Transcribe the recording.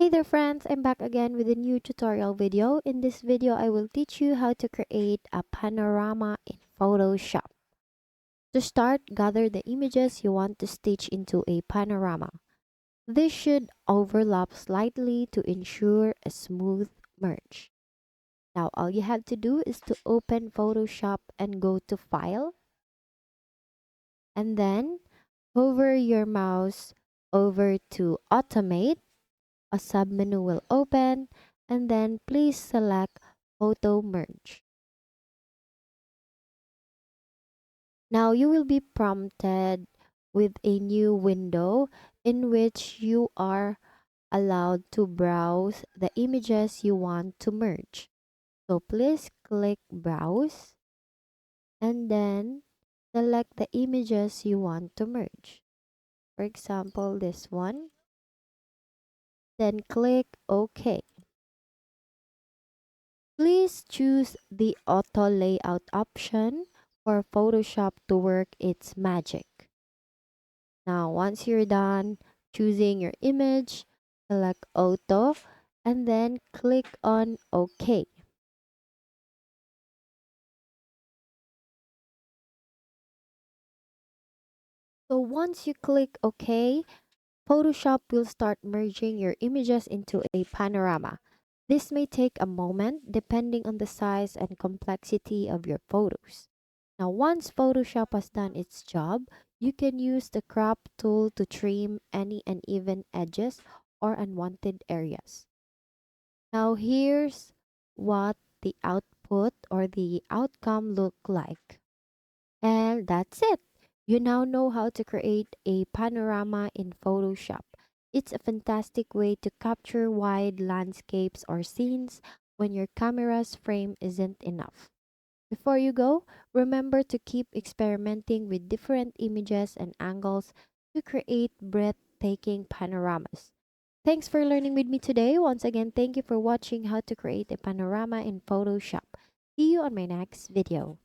Hey there friends, I'm back again with a new tutorial video. In this video, I will teach you how to create a panorama in Photoshop. To start, gather the images you want to stitch into a panorama. This should overlap slightly to ensure a smooth merge. Now, all you have to do is to open Photoshop and go to File, and then hover your mouse over to Automate. A submenu will open, and then please select Photo Merge. Now you will be prompted with a new window in which you are allowed to browse the images you want to merge. So please click Browse and then select the images you want to merge. For example, this one. Then click OK. Please choose the auto layout option for Photoshop to work its magic. Now, once you're done choosing your image, select auto and then click on OK. So once you click OK, Photoshop will start merging your images into a panorama. This may take a moment depending on the size and complexity of your photos. Now, once Photoshop has done its job, you can use the crop tool to trim any uneven edges or unwanted areas. Now, here's what the output or the outcome look like. And that's it. You now know how to create a panorama in Photoshop. It's a fantastic way to capture wide landscapes or scenes when your camera's frame isn't enough. Before you go, remember to keep experimenting with different images and angles to create breathtaking panoramas. Thanks for learning with me today. Once again, thank you for watching how to create a panorama in Photoshop. See you on my next video.